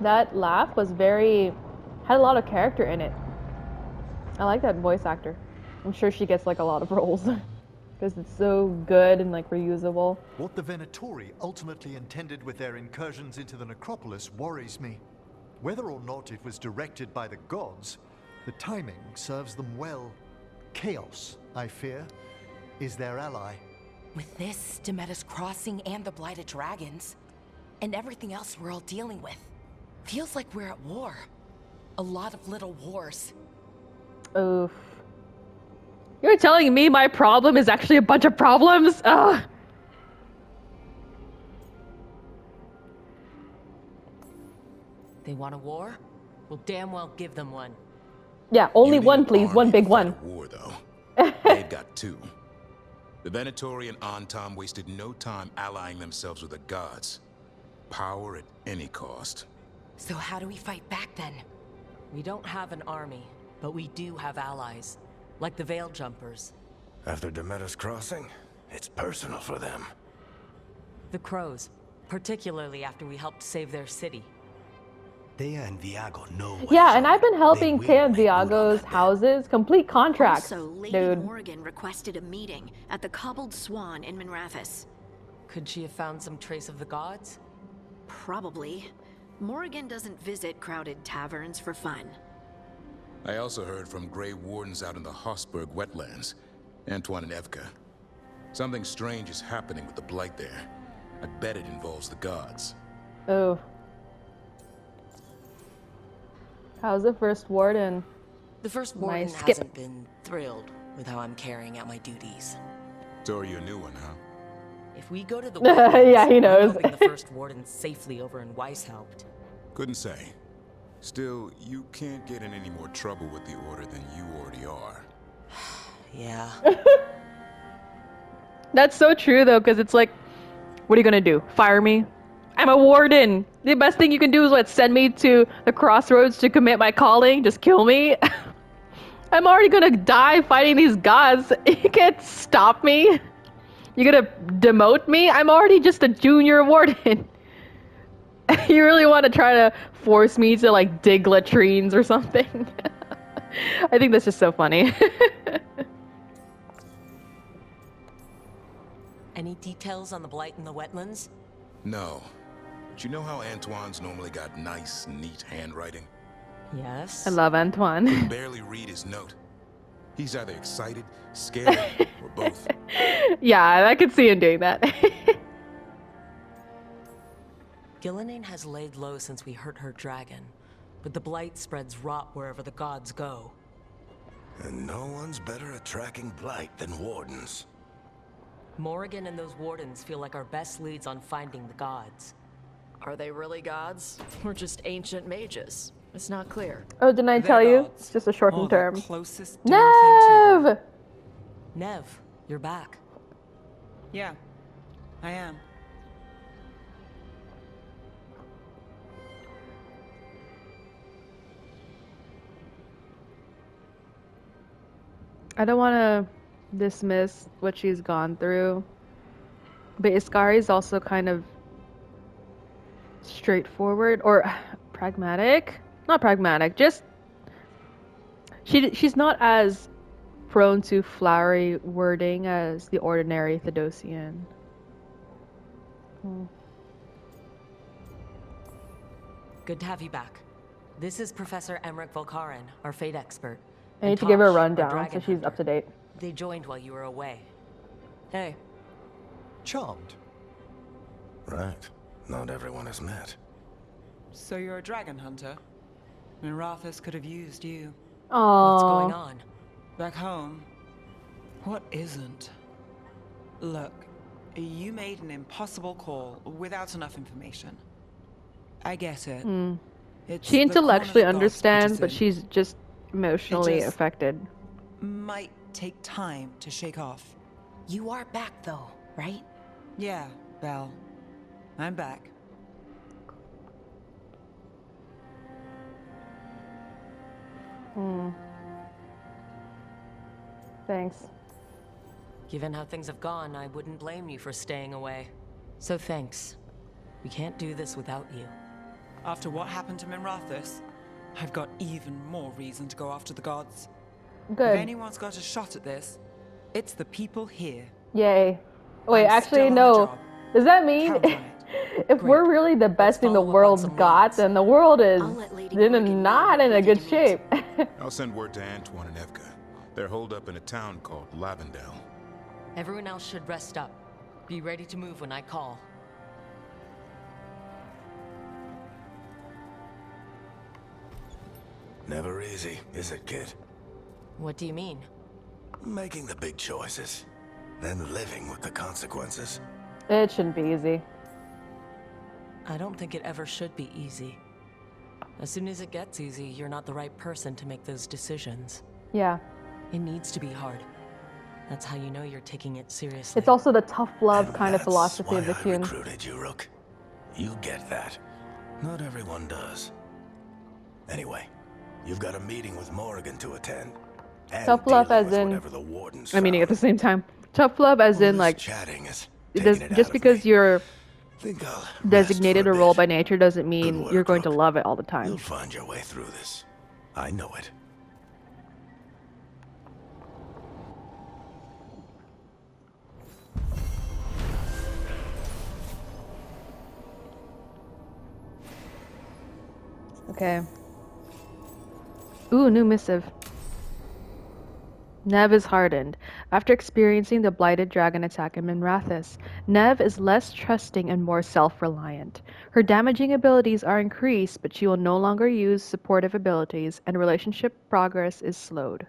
That laugh was very... had a lot of character in it. I like that voice actor. I'm sure she gets like a lot of roles. Because it's so good and like reusable. What the Venatori ultimately intended with their incursions into the Necropolis worries me. Whether or not it was directed by the gods, the timing serves them well. Chaos, I fear, is their ally. With this, Demeter's Crossing and the Blighted Dragons, and everything else we're all dealing with, feels like we're at war. A lot of little wars. Oof. You're telling me my problem is actually a bunch of problems? Ugh. They want a war? We'll damn well give them one. Yeah, only one, please. One big one. War, though. They've got two. The Venatori and Antam wasted no time allying themselves with the gods. Power at any cost. So how do we fight back then? We don't have an army, but we do have allies. Like the Veil Jumpers. After Demeter's Crossing, it's personal for them. The Crows, particularly after we helped save their city. Thea and Viago know. Yeah, and I've been helping Thea and Viago's houses complete contracts. Also, Lady dude. Morrigan requested a meeting at the Cobbled Swan in Minrathous. Could she have found some trace of the gods? Probably. Morrigan doesn't visit crowded taverns for fun. I also heard from Grey Wardens out in the Hossberg wetlands, Antoine and Evka. Something strange is happening with the Blight there. I bet it involves the gods. Oh. How's the first warden? The first warden hasn't been thrilled with how I'm carrying out my duties. So are you a new one, huh? If we go to the yeah, he knows. I'm hoping the first warden safely over in Weishaupt. Couldn't say. Still, you can't get in any more trouble with the Order than you already are. Yeah. That's so true though, because it's like, what are you gonna do? Fire me? I'm a warden. The best thing you can do is what? Send me to the crossroads to commit my calling? Just kill me? I'm already gonna die fighting these gods. You can't stop me. You're gonna demote me? I'm already just a junior warden. You really want to try to force me to like dig latrines or something? I think that's just so funny. Any details on the Blight in the wetlands? No. But you know how Antoine's normally got nice, neat handwriting? Yes. I love Antoine. Can barely read his note. He's either excited, scared, or both. Yeah, I could see him doing that. Gillenane has laid low since we hurt her dragon, but the Blight spreads rot wherever the gods go. And no one's better at tracking Blight than wardens. Morrigan and those wardens feel like our best leads on finding the gods. Are they really gods? Or just ancient mages? It's not clear. Oh, didn't I tell you? It's just a shortened term. Closest Neve! Neve, you're back. Yeah, I am. I don't want to dismiss what she's gone through, but Iskari is also kind of straightforward or pragmatic. Not pragmatic, just she's not as prone to flowery wording as the ordinary Thedosian. Good to have you back. This is Professor Emmrich Volkarin, our fate expert. I need to give her a rundown so she's up to date. They joined while you were away. Hey. Charmed. Right. Not everyone has met. So you're a dragon hunter? Minrathous could have used you. Aww. What's going on? Back home, what isn't? Look, you made an impossible call without enough information. I get it. She intellectually understands, but she's just emotionally affected. Might take time to shake off. You are back though, right? Yeah, Belle. I'm back. Thanks. Given how things have gone, I wouldn't blame you for staying away. So thanks. We can't do this without you. After what happened to Minrathous, I've got even more reason to go after the gods. Good. If anyone's got a shot at this, it's the people here. Yay. Wait, I'm actually, still on the no. job. Does that mean Count on it. if Great. we're really the best thing the follow up on world's some got, leads. then the world is I'll let Lady Morgan not know in we're a good ready to meet. shape? I'll send word to Antoine and Evka. They're holed up in a town called Lavendel. Everyone else should rest up. Be ready to move when I call. Never easy, is it, kid? What do you mean? Making the big choices, then living with the consequences. It shouldn't be easy. I don't think it ever should be easy. As soon as it gets easy, you're not the right person to make those decisions. Yeah. It needs to be hard. That's how you know you're taking it seriously. It's also the tough love And kind of that's philosophy why of the I Coon. recruited you, Rook. You get that. Not everyone does. Anyway, you've got a meeting with Morrigan to attend. And Tough love dealing as with in- whatever the wardens I mean, at the found. same time. Tough love as All in, this like, chatting is it does, taking it just out of because me. you're Think I'll rest designated for a role bit. by nature doesn't mean work, you're going to Rook. love it all the time. You'll find your way through this. I know it. Okay. Ooh, new missive. Neve is hardened. After experiencing the blighted dragon attack in Minrathous, Neve is less trusting and more self-reliant. Her damaging abilities are increased, but she will no longer use supportive abilities, and relationship progress is slowed.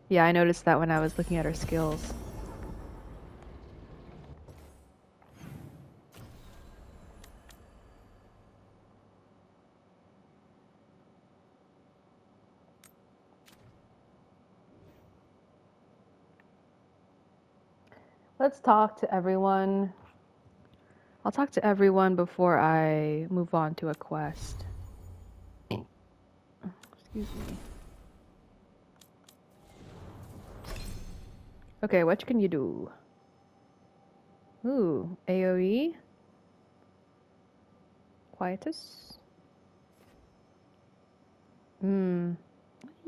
Yeah, I noticed that when I was looking at her skills. Let's talk to everyone. I'll talk to everyone before I move on to a quest. Excuse me. Okay, what can you do? Ooh, AoE? Quietus?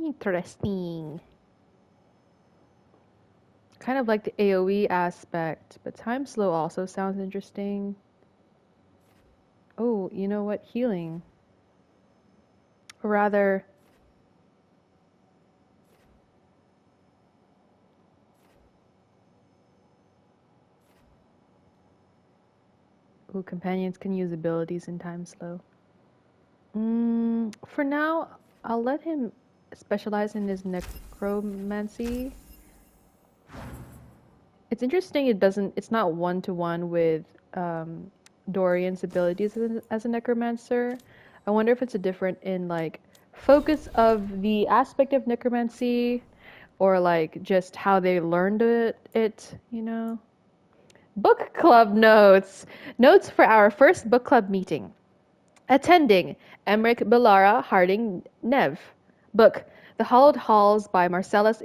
Interesting. Kind of like the AoE aspect, but time slow also sounds interesting. Oh, you know what? Healing. Or rather, ooh, companions can use abilities in time slow. For now, I'll let him specialize in his necromancy. It's interesting. It's not one-to-one with Dorian's abilities as a necromancer. I wonder if it's a different in like focus of the aspect of necromancy, or like just how they learned it. You know. Book club notes. Notes for our first book club meeting. Attending Emmrich Belara Harding Neve. Book The Hallowed Halls by Marcellus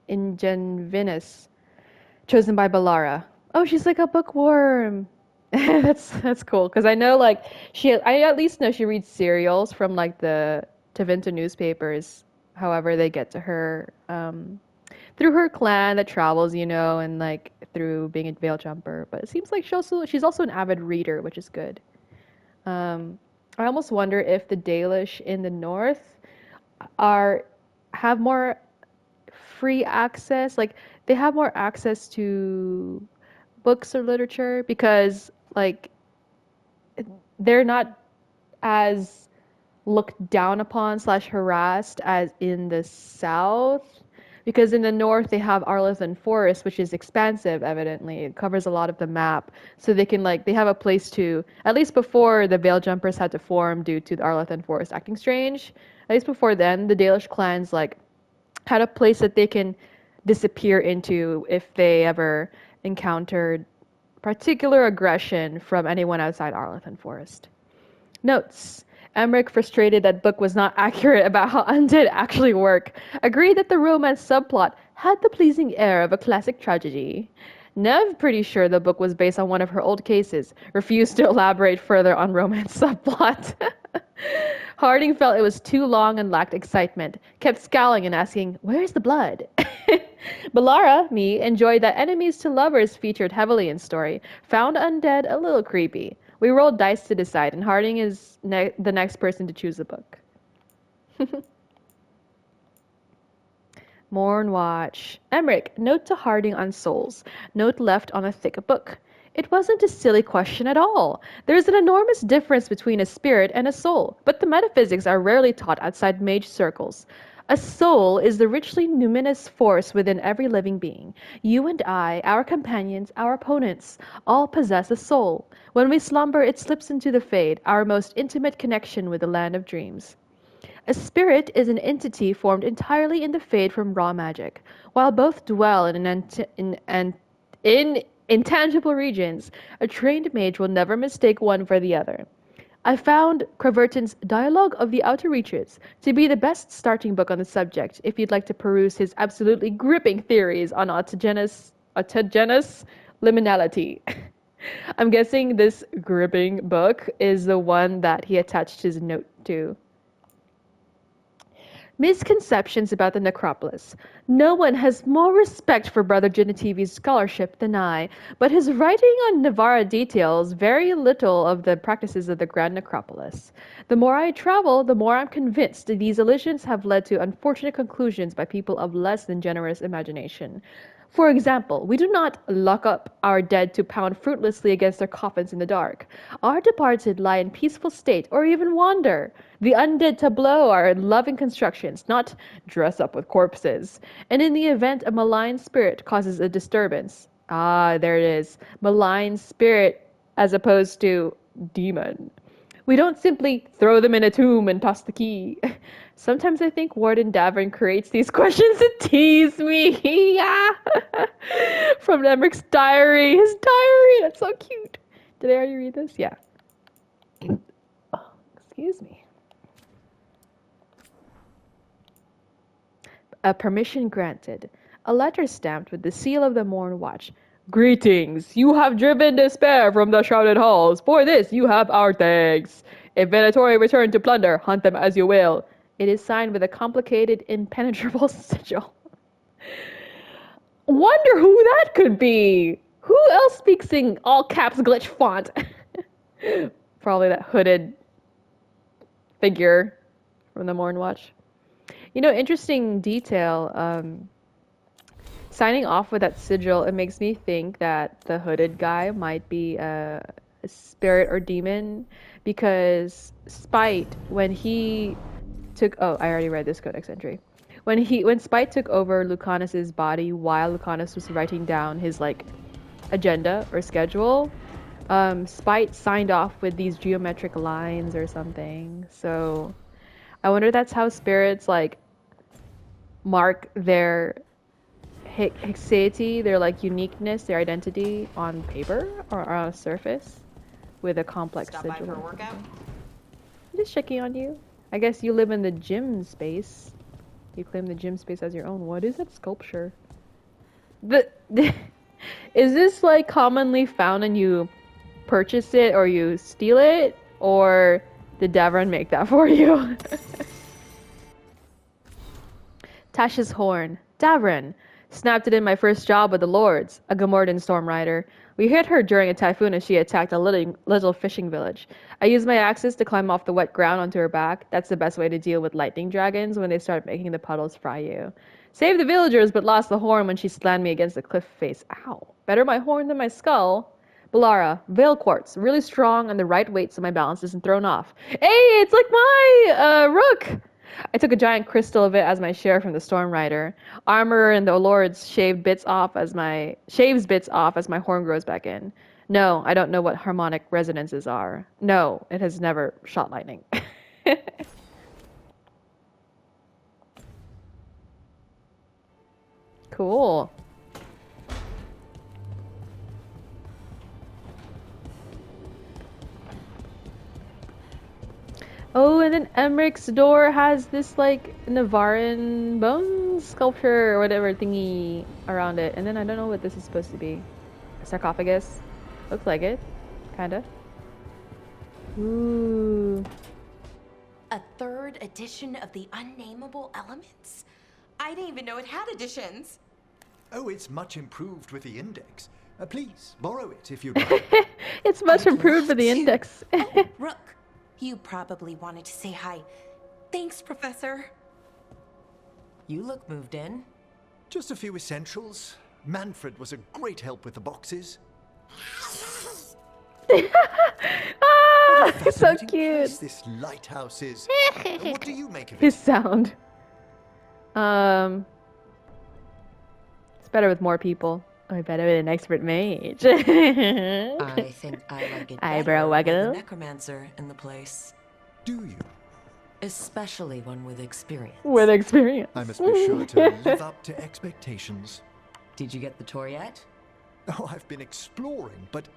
Ingenvinus. Chosen by Belara. Oh, she's like a bookworm. That's cool because I know like I at least know she reads serials from like the Tevinter newspapers. However, they get to her through her clan that travels, you know, and like through being a veil jumper. But it seems like she's also an avid reader, which is good. I almost wonder if the Dalish in the north have more free access, like they have more access to books or literature because like they're not as looked down upon / harassed as in the south, because in the north they have Arlethan Forest, which is expansive. Evidently it covers a lot of the map, so they can like they have a place to, at least before the Veil Jumpers had to form due to the Arlethan Forest acting strange, at least before then the Dalish clans like had a place that they can disappear into if they ever encountered particular aggression from anyone outside Arlethan Forest. Notes. Emmrich, frustrated that book was not accurate about how undead actually work, agreed that the romance subplot had the pleasing air of a classic tragedy. Neve, pretty sure the book was based on one of her old cases, refused to elaborate further on romance subplot. Harding felt it was too long and lacked excitement, kept scowling and asking, "Where's the blood?" Balara, me, enjoyed that enemies to lovers featured heavily in story, found undead a little creepy. We rolled dice to decide, and Harding is the next person to choose a book. Morn watch. Emmrich, note to Harding on souls. Note left on a thick book. It wasn't a silly question at all. There's an enormous difference between a spirit and a soul, but the metaphysics are rarely taught outside mage circles. A soul is the richly numinous force within every living being. You and I, our companions, our opponents, all possess a soul. When we slumber, it slips into the fade, our most intimate connection with the land of dreams. A spirit is an entity formed entirely in the fade from raw magic. While both dwell in intangible regions, a trained mage will never mistake one for the other. I found Creverton's Dialogue of the Outer Reaches to be the best starting book on the subject if you'd like to peruse his absolutely gripping theories on autogenous liminality. I'm guessing this gripping book is the one that he attached his note to. Misconceptions about the Necropolis. No one has more respect for Brother Genetivi's scholarship than I, but his writing on Navarra details very little of the practices of the Grand Necropolis. The more I travel, the more I'm convinced that these allusions have led to unfortunate conclusions by people of less than generous imagination. For example, we do not lock up our dead to pound fruitlessly against their coffins in the dark. Our departed lie in peaceful state or even wander. The undead tableau are loving constructions, not dress up with corpses. And in the event a malign spirit causes a disturbance, there it is, malign spirit as opposed to demon. We don't simply throw them in a tomb and toss the key. Sometimes I think Warden Davern creates these questions to tease me. Yeah. From Emmrich's diary. His diary! That's so cute. Did I already read this? Yeah. Oh, excuse me. A permission granted. A letter stamped with the seal of the Morn Watch. Greetings! You have driven despair from the shrouded halls. For this you have our thanks. If Venatori return to plunder, hunt them as you will. It is signed with a complicated, impenetrable sigil. Wonder who that could be? Who else speaks in all caps glitch font? Probably that hooded figure from the Morn Watch. You know, interesting detail. Signing off with that sigil, it makes me think that the hooded guy might be a spirit or demon, because Spite, when he took... Oh, I already read this codex entry. When Spite took over Lucanus's body while Lucanus was writing down his, like, agenda or schedule, Spite signed off with these geometric lines or something. So I wonder if that's how spirits, like, mark their Hexeity, their like uniqueness, their identity on paper or on a surface with a complex sigil. Stop by for a workout? I'm just checking on you. I guess you live in the gym space. You claim the gym space as your own. What is that sculpture? Is this like commonly found and you purchase it or you steal it, or did Davron make that for you? Taash's horn. Davron. Snapped it in my first job with the Lords, a Gamorrean storm rider. We hit her during a typhoon as she attacked a little fishing village. I used my axes to climb off the wet ground onto her back. That's the best way to deal with lightning dragons when they start making the puddles fry you. Saved the villagers, but lost the horn when she slammed me against the cliff face. Ow. Better my horn than my skull. Balara, Veil Quartz, really strong and the right weight so my balance isn't thrown off. Hey, it's like my rook! I took a giant crystal of it as my share from the Storm Rider. Armor and the Lords shaves bits off as my horn grows back in. No, I don't know what harmonic resonances are. No, it has never shot lightning. Cool. Oh, and then Emmrich's door has this, like, Navarran bone sculpture or whatever thingy around it. And then I don't know what this is supposed to be. A sarcophagus? Looks like it. Kinda. Ooh. A third edition of the Unnameable Elements? I didn't even know it had editions. Oh, it's much improved with the index. Please, borrow it if you'd like. It's much I'd improved for love the to. index. Oh, Rook, you probably wanted to say hi. Thanks, Professor. You look moved in. Just a few essentials. Manfred was a great help with the boxes. Ah, so Fascinating cute. place this lighthouse is. What do you make of His it? sound. It's better with more people. Or better with an expert mage. I think I like it Eyebrow better with waggle. a necromancer in the place. Do you? Especially one with experience. With experience. I must be sure to live up to expectations. Did you get the tour yet? Oh, I've been exploring, but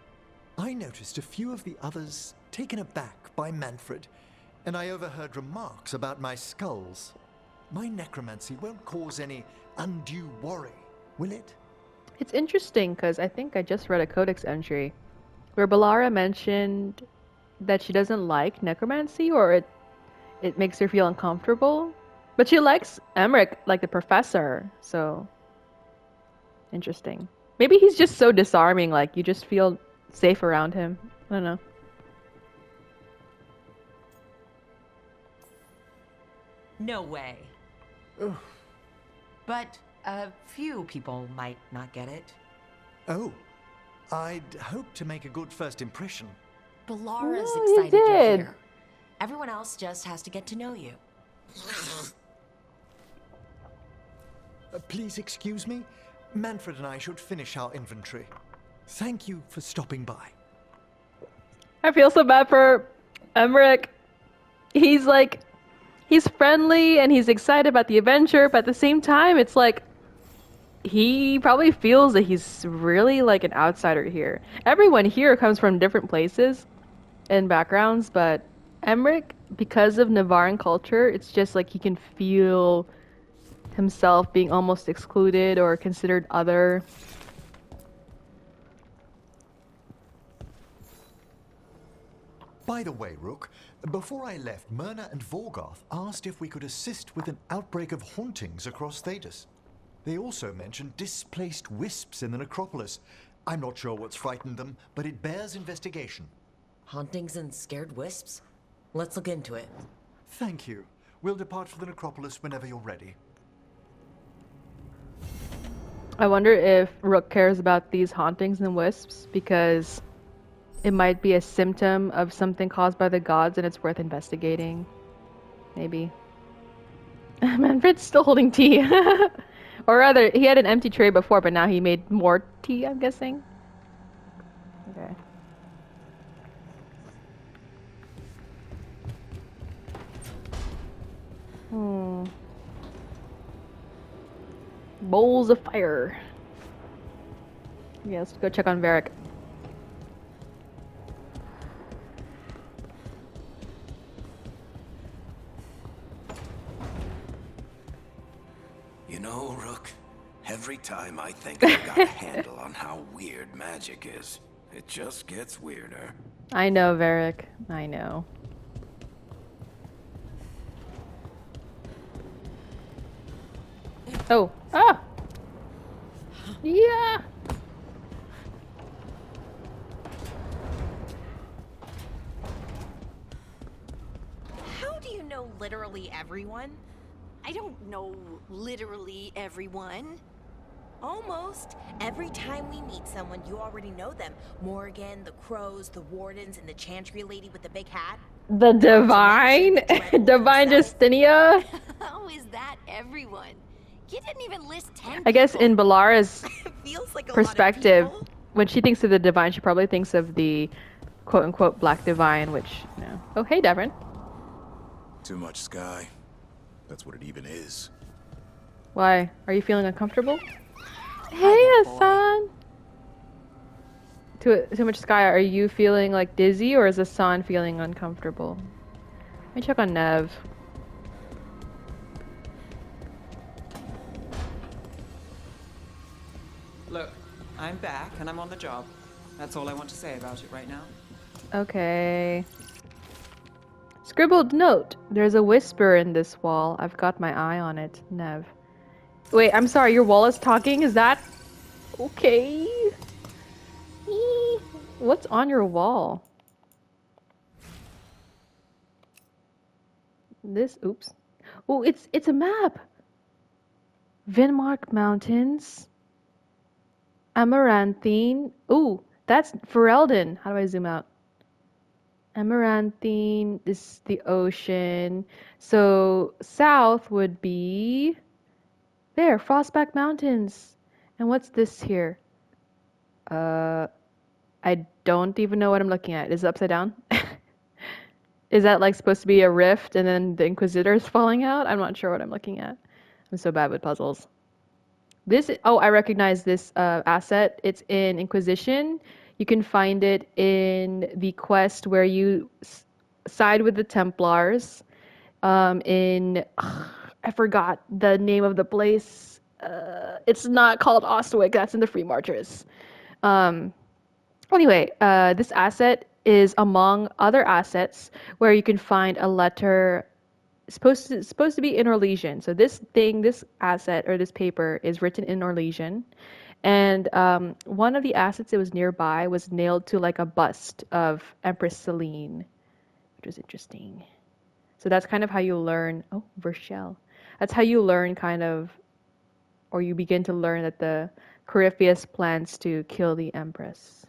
I noticed a few of the others taken aback by Manfred, and I overheard remarks about my skulls. My necromancy won't cause any undue worry, will it? It's interesting because I think I just read a codex entry where Balara mentioned that she doesn't like necromancy, or it makes her feel uncomfortable. But she likes Emmrich, like the professor, so interesting. Maybe he's just so disarming, like you just feel safe around him. I don't know. No way. But a few people might not get it. Oh, I'd hoped to make a good first impression. Balara's No, you excited you're did. here. Everyone else just has to get to know you. Please excuse me. Manfred and I should finish our inventory. Thank you for stopping by. I feel so bad for Emmrich. He's friendly and he's excited about the adventure, but at the same time, it's like he probably feels that he's really like an outsider here. Everyone here comes from different places and backgrounds, but Emmrich, because of Navarran culture, it's just like he can feel himself being almost excluded or considered other. By the way, Rook, before I left, Myrna and Vorgoth asked if we could assist with an outbreak of hauntings across Thedas. They also mentioned displaced wisps in the Necropolis. I'm not sure what's frightened them, but it bears investigation. Hauntings and scared wisps? Let's look into it. Thank you. We'll depart for the Necropolis whenever you're ready. I wonder if Rook cares about these hauntings and wisps because it might be a symptom of something caused by the gods and it's worth investigating. Maybe. Manfred's still holding tea. Or rather, he had an empty tray before, but now he made more tea, I'm guessing. Okay. Bowls of fire. Yeah, let's go check on Varric. You know, Rook, every time I think I've got a handle on how weird magic is, it just gets weirder. I know, Varric. I know. Oh. Ah! Yeah! How do you know literally everyone? I don't know literally everyone. Almost. Every time we meet someone, you already know them. Morgan, the crows, the wardens, and the chantry lady with the big hat. The divine? Divine Justinia? How is that everyone? You didn't even list 10 I guess in people. Balara's Feels like a perspective, lot of people. when she thinks of the divine, she probably thinks of the quote-unquote black divine, which, you know. Oh, hey, Devin. Too much sky. That's what it even is. Why? Are you feeling uncomfortable? Hey, there, boy. Hassan. Too much sky. Are you feeling like dizzy, or is Hassan feeling uncomfortable? Let me check on Neve. Look, I'm back and I'm on the job. That's all I want to say about it right now. Okay. Scribbled note. There's a whisper in this wall. I've got my eye on it. Neve. Wait, I'm sorry. Your wall is talking? Is that... Okay. What's on your wall? This... Oops. Oh, it's a map. Vinmark Mountains. Amaranthine. Ooh, that's Ferelden. How do I zoom out? Amaranthine is the ocean. So south would be there, Frostback Mountains. And what's this here? I don't even know what I'm looking at. Is it upside down? Is that like supposed to be a rift and then the Inquisitor is falling out? I'm not sure what I'm looking at. I'm so bad with puzzles. Oh, I recognize this asset. It's in Inquisition. You can find it in the quest where you side with the Templars. I forgot the name of the place. It's not called Ostwick. That's in the Free Marchers. Anyway, this asset is among other assets where you can find a letter supposed to be in Orlesian. So this asset or this paper is written in Orlesian. And one of the assets that was nearby was nailed to like a bust of Empress Celine, which was interesting. So that's kind of how you learn. Oh, Vershel. That's how you learn kind of, or you begin to learn that the Corypheus plans to kill the Empress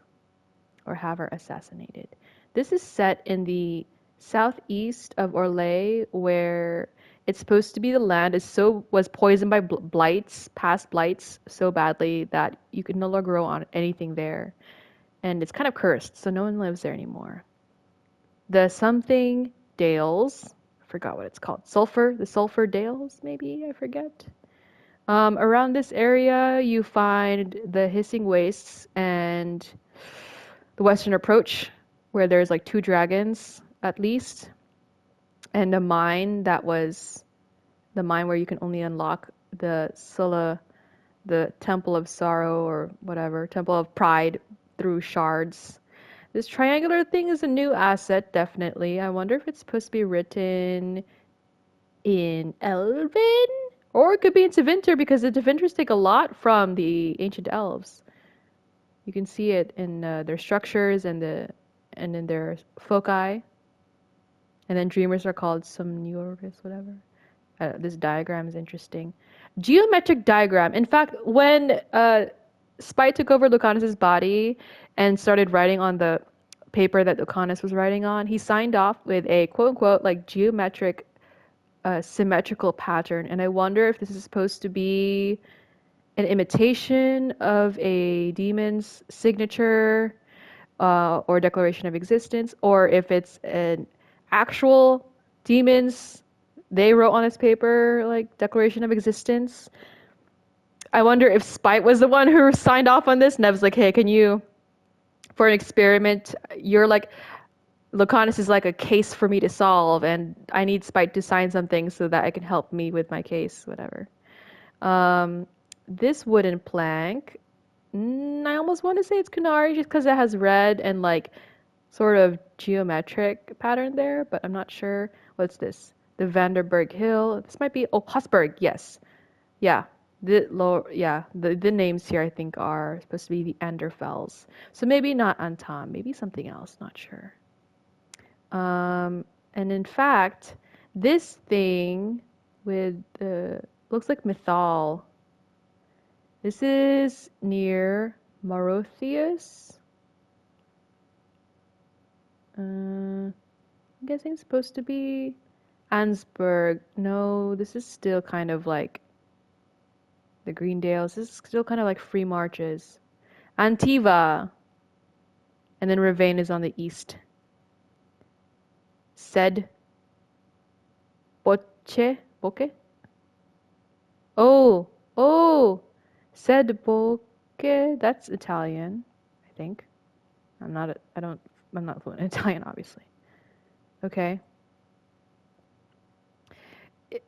or have her assassinated. This is set in the southeast of Orlais, where it's supposed to be the land was poisoned by past blights so badly that you could no longer grow on anything there, and it's kind of cursed, so no one lives there anymore. The something Dales, I forgot what it's called. The Sulfur Dales, maybe, I forget. Around this area, you find the Hissing Wastes and the Western Approach, where there's like 2 dragons at least, and a mine where you can only unlock the Temple of Sorrow or whatever, Temple of Pride through shards. This triangular thing is a new asset, definitely. I wonder if it's supposed to be written in Elven? Or it could be in Tevinter, because the Tevinters take a lot from the Ancient Elves. You can see it in their structures and in their foci. And then Dreamers are called Somniorvis, whatever. This diagram is interesting. Geometric diagram. In fact, when Spite took over Lucanus's body and started writing on the paper that Lucanus was writing on, he signed off with a quote-unquote like geometric symmetrical pattern. And I wonder if this is supposed to be an imitation of a demon's signature or declaration of existence, or if it's an actual demon's, they wrote on his paper like declaration of existence. I wonder if Spite was the one who signed off on this. Neve's like, hey, can you, for an experiment, you're like, Lucanus is like a case for me to solve, and I need Spite to sign something so that I can help me with my case, whatever. This wooden plank, I almost want to say it's Kunari just because it has red and like sort of geometric pattern there, but I'm not sure. What's this? The Vanderberg Hill. This might be Hosberg. Yes, yeah. The names here I think are supposed to be the Enderfells. So maybe not Antam, maybe something else. Not sure. And in fact, this thing with the looks like Mythal. This is near Marotheus. I'm guessing it's supposed to be Ansburg. No, this is still kind of like the Greendales. This is still kind of like Free Marches. Antiva. And then Ravane is on the east. Sed Boche? Oh! Sed Boche. That's Italian, I think. I'm not fluent in Italian, obviously. Okay.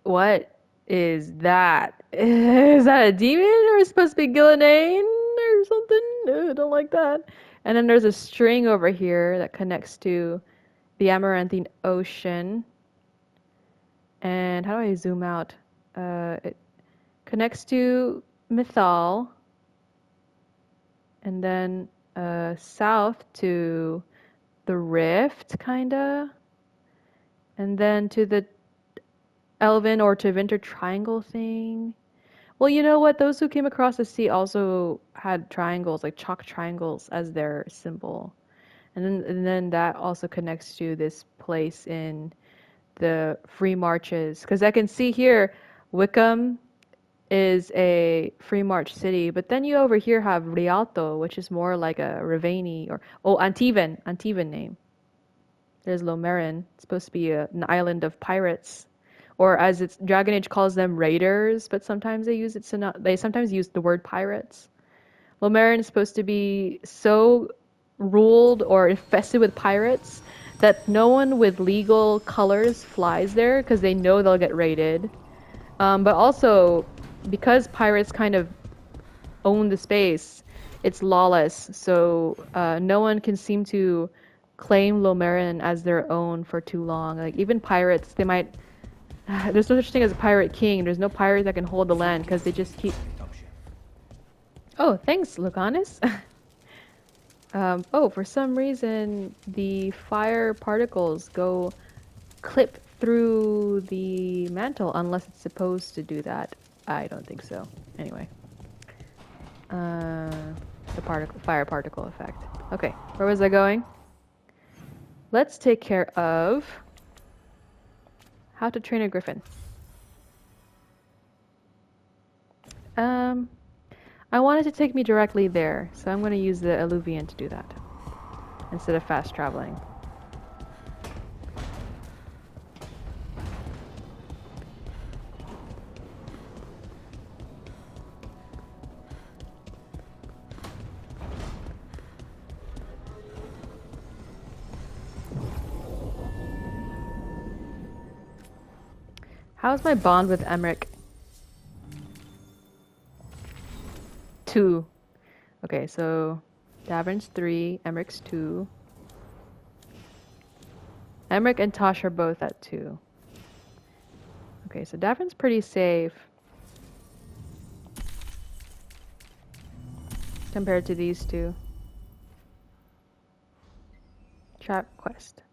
What is that? Is that a demon, or is it supposed to be Gillenane or something? No, I don't like that. And then there's a string over here that connects to the Amaranthine Ocean. And how do I zoom out? It connects to Mythal. And then south to the Rift, kinda. And then to the Elven or to Winter Triangle thing. Well, you know what? Those who came across the sea also had triangles, like chalk triangles, as their symbol. And then that also connects to this place in the Free Marches. Because I can see here, Wickham is a Free March city, but then you over here have Rialto, which is more like a Ravani or Antivan name. There's Lomerin, it's supposed to be an island of pirates, or as it's Dragon Age calls them raiders, but sometimes they sometimes use the word pirates. Lomerin is supposed to be so ruled or infested with pirates that no one with legal colors flies there because they know they'll get raided. But also, because pirates kind of own the space, it's lawless, so no one can seem to claim Lomerin as their own for too long. Like, even pirates, they might... There's no such thing as a pirate king. There's no pirate that can hold the land because they just keep... Oh, thanks, Lucanus. Oh, for some reason, the fire particles go clip through the mantle unless it's supposed to do that. I don't think so. Anyway. The fire particle effect. Okay, where was I going? Let's take care of how to train a griffin. I want it to take me directly there, so I'm going to use the Alluvian to do that instead of fast traveling. How's my bond with Emmrich? 2. Okay, so Davern's 3, Emmrich's 2. Emmrich and Taash are both at 2. Okay, so Davern's pretty safe compared to these two. Trap quest.